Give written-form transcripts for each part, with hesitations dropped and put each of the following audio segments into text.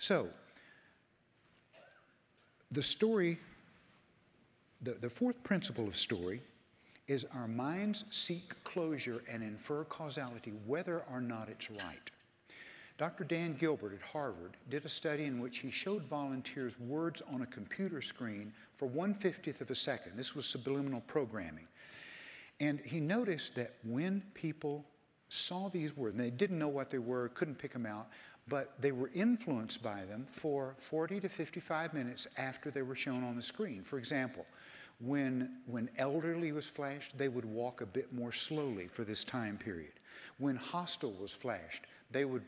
So, the story, the fourth principle of story is our minds seek closure and infer causality whether or not it's right. Dr. Dan Gilbert at Harvard did a study in which he showed volunteers words on a computer screen for 1/50th of a second. This was subliminal programming. And he noticed that when people saw these words, and they didn't know what they were, couldn't pick them out, but they were influenced by them for 40 to 55 minutes after they were shown on the screen. For example, when elderly was flashed, they would walk a bit more slowly for this time period. When hostile was flashed, they would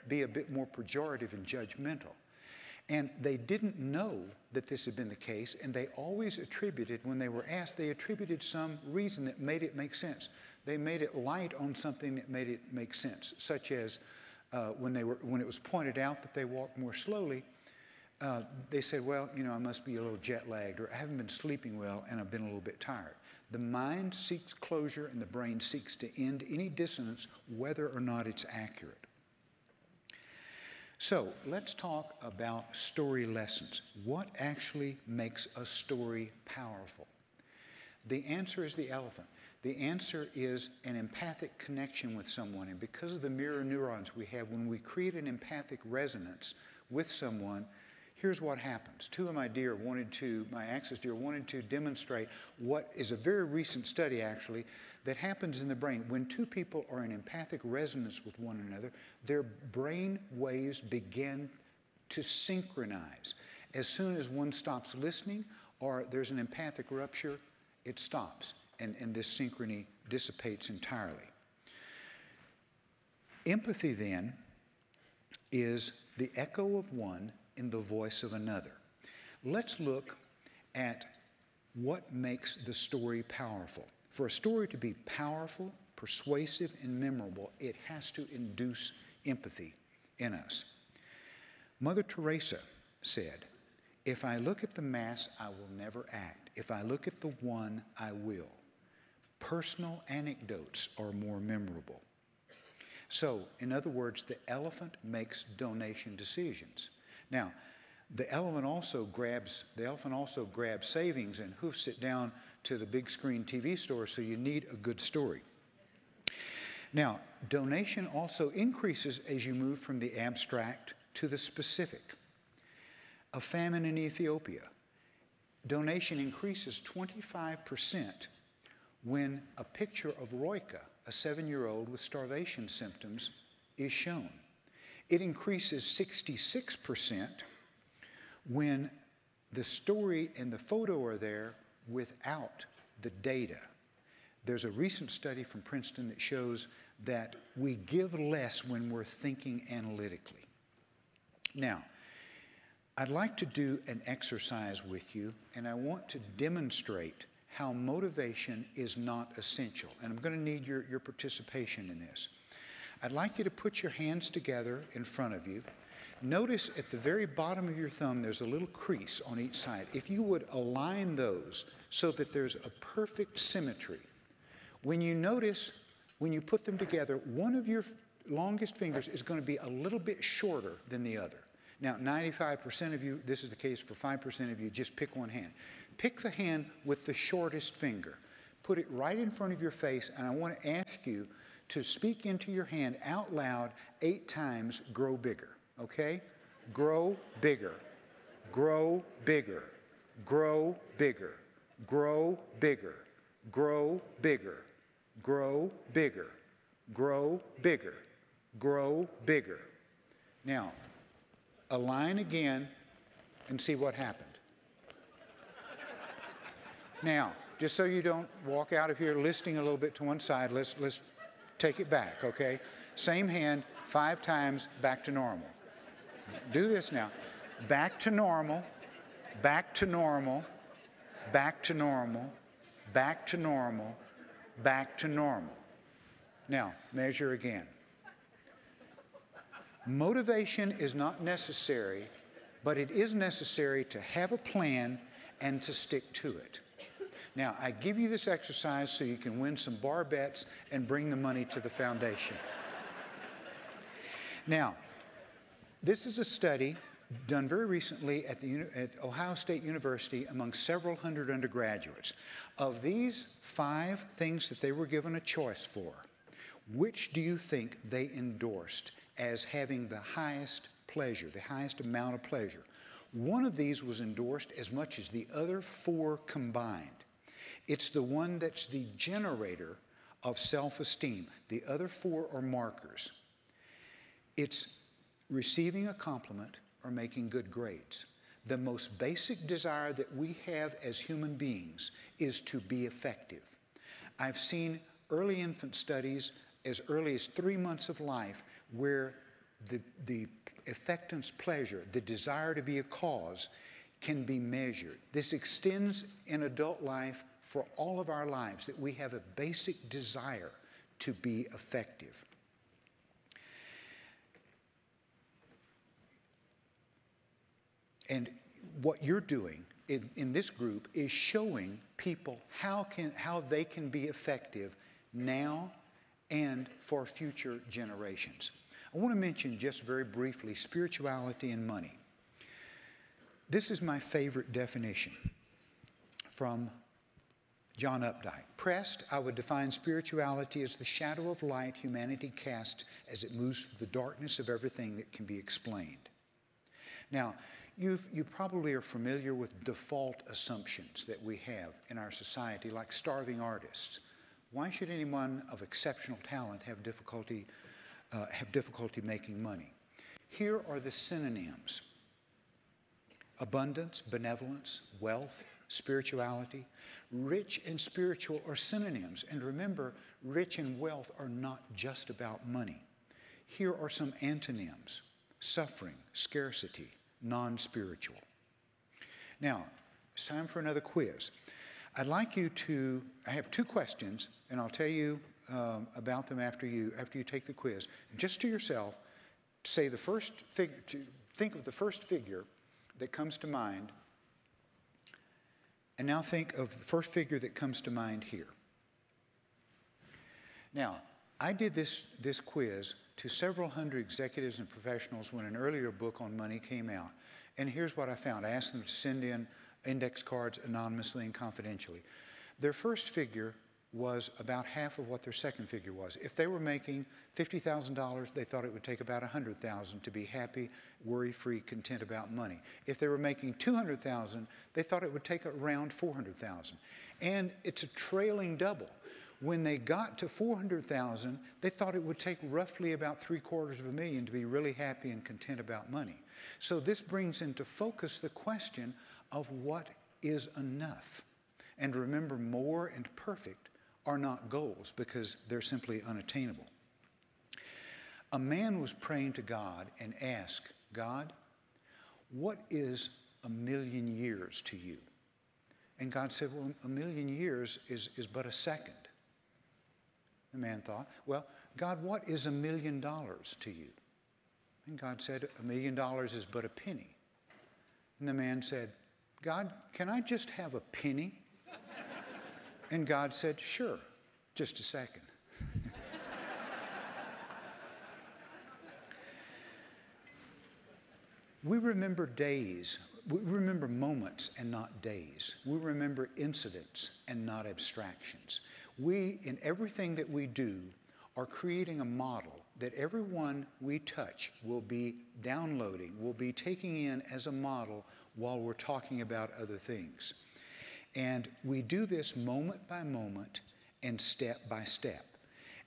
be a bit more pejorative and judgmental. And they didn't know that this had been the case, and they always attributed, when they were asked, they attributed some reason that made it make sense. They made it light on something that made it make sense, such as when it was pointed out that they walked more slowly, they said, well, you know, I must be a little jet lagged, or I haven't been sleeping well, and I've been a little bit tired. The mind seeks closure, and the brain seeks to end any dissonance, whether or not it's accurate. So let's talk about story lessons. What actually makes a story powerful? The answer is the elephant. The answer is an empathic connection with someone. And because of the mirror neurons we have, when we create an empathic resonance with someone, here's what happens. Two of my access deer wanted to demonstrate what is a very recent study, actually, that happens in the brain. When two people are in empathic resonance with one another, their brain waves begin to synchronize. As soon as one stops listening or there's an empathic rupture, it stops, and this synchrony dissipates entirely. Empathy, then, is the echo of one in the voice of another. Let's look at what makes the story powerful. For a story to be powerful, persuasive, and memorable, it has to induce empathy in us. Mother Teresa said, if I look at the mass, I will never act. If I look at the one, I will. Personal anecdotes are more memorable. So, in other words, the elephant makes donation decisions. Now, the elephant also grabs savings and hoofs it down to the big screen TV store, so you need a good story. Now, donation also increases as you move from the abstract to the specific. A famine in Ethiopia. Donation increases 25% when a picture of Roika, a 7-year-old with starvation symptoms, is shown. It increases 66% when the story and the photo are there without the data. There's a recent study from Princeton that shows that we give less when we're thinking analytically. Now, I'd like to do an exercise with you, and I want to demonstrate how motivation is not essential. And I'm going to need your participation in this. I'd like you to put your hands together in front of you. Notice at the very bottom of your thumb there's a little crease on each side. If you would align those so that there's a perfect symmetry. When you put them together, one of your longest fingers is going to be a little bit shorter than the other. Now, 95% of you, this is the case for 5% of you, just pick one hand. Pick the hand with the shortest finger. Put it right in front of your face, and I want to ask you to speak into your hand out loud 8 times, grow bigger, okay? Grow bigger, grow bigger, grow bigger, grow bigger, grow bigger, grow bigger, grow bigger, grow bigger. Now, align again and see what happened. Now, just so you don't walk out of here listing a little bit to one side, let's take it back, okay? Same hand, 5 times, back to normal. Do this now. Back to normal, back to normal, back to normal, back to normal, back to normal. Now, measure again. Motivation is not necessary, but it is necessary to have a plan and to stick to it. Now, I give you this exercise so you can win some bar bets and bring the money to the foundation. Now, This is a study done very recently at Ohio State University among several hundred undergraduates. Of these 5 things that they were given a choice for, which do you think they endorsed as having the highest pleasure, the highest amount of pleasure? One of these was endorsed as much as the other 4 combined. It's the one that's the generator of self-esteem. The other 4 are markers. It's receiving a compliment or making good grades. The most basic desire that we have as human beings is to be effective. I've seen early infant studies as early as 3 months of life where the effectance pleasure, the desire to be a cause, can be measured. This extends in adult life for all of our lives, that we have a basic desire to be effective. And what you're doing in this group is showing people how they can be effective now and for future generations. I want to mention just very briefly spirituality and money. This is my favorite definition from John Updike. Pressed, I would define spirituality as the shadow of light humanity casts as it moves through the darkness of everything that can be explained. Now, you probably are familiar with default assumptions that we have in our society, like starving artists. Why should anyone of exceptional talent have difficulty making money? Here are the synonyms: abundance, benevolence, wealth, spirituality. Rich and spiritual are synonyms. And remember, rich and wealth are not just about money. Here are some antonyms: suffering, scarcity, non-spiritual. Now, it's time for another quiz. I'd like you to, I have 2 questions, and I'll tell you about them after you take the quiz. Just to yourself, say the first figure, think of the first figure that comes to mind, and now think of the first figure that comes to mind here. Now, I did this quiz to several hundred executives and professionals when an earlier book on money came out. And here's what I found. I asked them to send in index cards anonymously and confidentially. Their first figure was about half of what their second figure was. If they were making $50,000, they thought it would take about $100,000 to be happy, worry-free, content about money. If they were making $200,000, they thought it would take around $400,000. And it's a trailing double. When they got to $400,000, they thought it would take roughly about $750,000 to be really happy and content about money. So this brings into focus the question of what is enough. And remember, more and perfect are not goals because they're simply unattainable. A man was praying to God and asked, God, what is 1,000,000 years to you? And God said, well, 1,000,000 years is but a second. The man thought, well, God, what is $1,000,000 to you? And God said, $1,000,000 is but a penny. And the man said, God, can I just have a penny? And God said, sure, just a second. We remember days. We remember moments and not days. We remember incidents and not abstractions. We, in everything that we do, are creating a model that everyone we touch will be downloading, will be taking in as a model while we're talking about other things. And we do this moment by moment and step by step.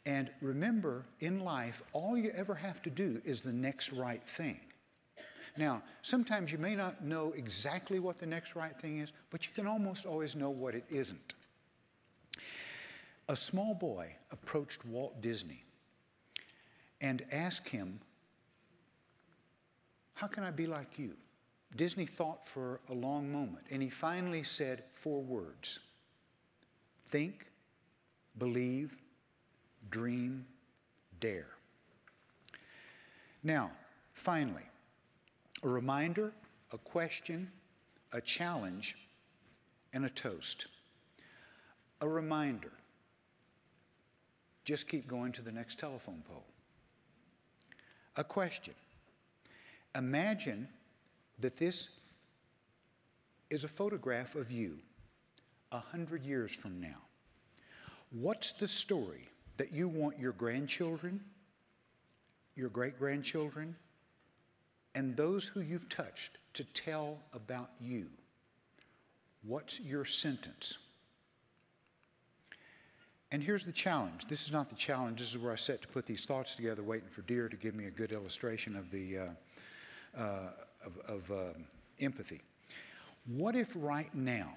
And remember, in life, all you ever have to do is the next right thing. Now, sometimes you may not know exactly what the next right thing is, but you can almost always know what it isn't. A small boy approached Walt Disney and asked him, how can I be like you? Disney thought for a long moment, and he finally said 4 words: think, believe, dream, dare. Now, finally, a reminder, a question, a challenge, and a toast. A reminder: just keep going to the next telephone pole. A question: Imagine that this is a photograph of you 100 years from now. What's the story that you want your grandchildren, your great-grandchildren, and those who you've touched to tell about you? What's your sentence? And here's the challenge. This is not the challenge. This is where I sat to put these thoughts together, waiting for Dear to give me a good illustration of the empathy. What if right now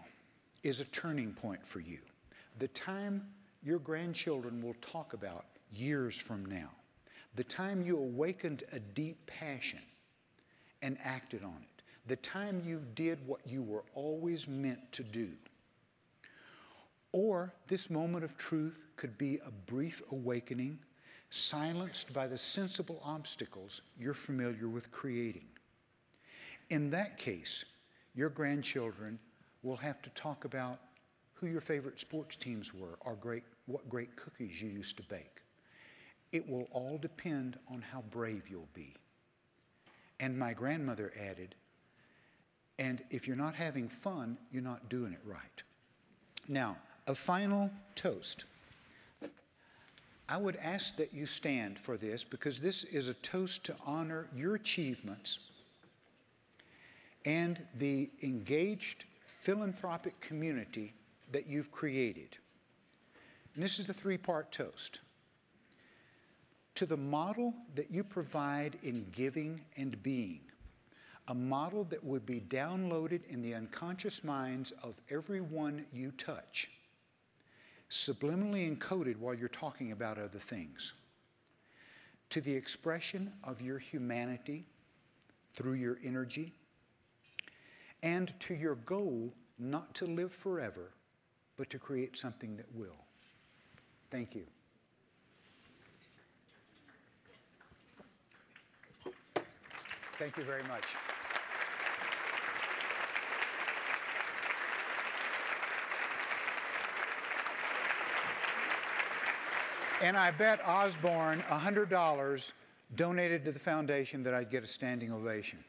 is a turning point for you? The time your grandchildren will talk about years from now. The time you awakened a deep passion and acted on it. The time you did what you were always meant to do. Or this moment of truth could be a brief awakening, silenced by the sensible obstacles you're familiar with creating. In that case, your grandchildren will have to talk about who your favorite sports teams were or what great cookies you used to bake. It will all depend on how brave you'll be. And my grandmother added, and if you're not having fun, you're not doing it right. Now, a final toast. I would ask that you stand for this because this is a toast to honor your achievements and the engaged philanthropic community that you've created. And this is the three-part toast. To the model that you provide in giving and being, a model that would be downloaded in the unconscious minds of everyone you touch, subliminally encoded while you're talking about other things. To the expression of your humanity through your energy, and to your goal not to live forever, but to create something that will. Thank you. Thank you very much. And I bet Osborne $100 donated to the foundation that I'd get a standing ovation.